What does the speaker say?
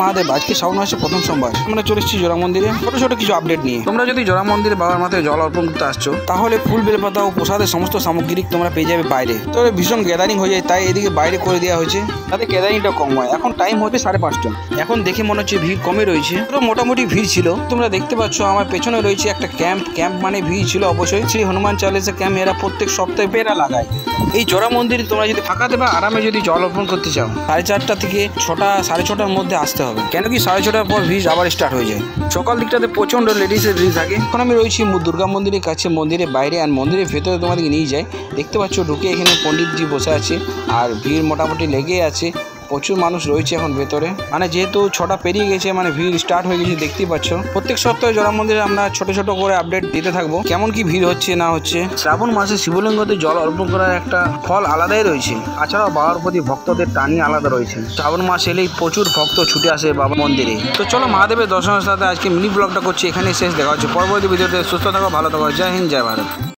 মহাদেব, আজকে শ্রাবণ মাসের প্রথম সোমবার আমরা চলে এসেছি জোড়া মন্দিরে ছোট ছোট কিছু আপডেট নিয়ে। তোমরা যদি জোড়া মন্দিরে বাবার মাথায় জল অর্পণ করতে আসছো তাহলে ফুল বেলপাতা ও প্রসাদের সমস্ত সামগ্রী তোমরা পেয়ে যাবে বাইরে। তো ভীষণ গ্যাদারিং হয়ে যায়, তাই এদিকে বাইরে করে দেওয়া হয়েছে তাতে গ্যাদারিংটা কম হয়। এখন টাইম হচ্ছে 5:30। এখন দেখে মনে হচ্ছে ভিড় কমে রয়েছে, তো মোটামুটি ভিড় ছিল। তোমরা দেখতে পাচ্ছ আমার পেছনে রয়েছে একটা ক্যাম্প মানে ভিড় ছিল অবশ্যই। শ্রী হনুমান চালিসা ক্যাম্প এরা প্রত্যেক সপ্তাহে পেরা লাগায়। এই জোড়া মন্দিরে তোমরা যদি ফাঁকা দেবে আরামে যদি জল অর্পণ করতে চাও 4:30 থেকে 6:30 মধ্যে আসতে হবে, কেন কি 6:30 পর ভিড় আবার স্টার্ট হয়ে যায়। সকাল দিকটাতে প্রচন্ড লেডিসের ভিড় থাকে। এখন আমি রয়েছি দুর্গা মন্দিরের কাছে, মন্দিরের বাইরে আর মন্দিরের ভেতরে তোমাদেরকে নিয়ে যায়। দেখতে পাচ্ছ ঢুকে এখানে পণ্ডিতজি বসে আছে আর ভিড় মোটামুটি লেগে আছে, প্রচুর মানুষ রয়েছে এখন ভেতরে। মানে যেহেতু 6টা পেরিয়ে গেছে, মানে ভিড় স্টার্ট হয়ে গেছে দেখতেই পাচ্ছ। প্রত্যেক সপ্তাহে জোড়া মন্দিরে আমরা ছোট ছোট করে আপডেট দিতে থাকবো কেমন কি ভিড় হচ্ছে না হচ্ছে। শ্রাবণ মাসে শিবলিঙ্গতে জল অর্পণ করার একটা ফল আলাদাই রয়েছে, তাছাড়াও বাবার প্রতি ভক্তদের টানই আলাদা রয়েছে। শ্রাবণ মাস এলেই প্রচুর ভক্ত ছুটে আসে বাবা মন্দিরে। তো চলো মহাদেবের দর্শনের সাথে আজকে মিনি ব্লগটা করছি এখানেই শেষ। দেখা হচ্ছে পরবর্তী ভিডিওতে। সুস্থ থাকো, ভালো থাকো, জয় হিন্দ, জয় ভারত।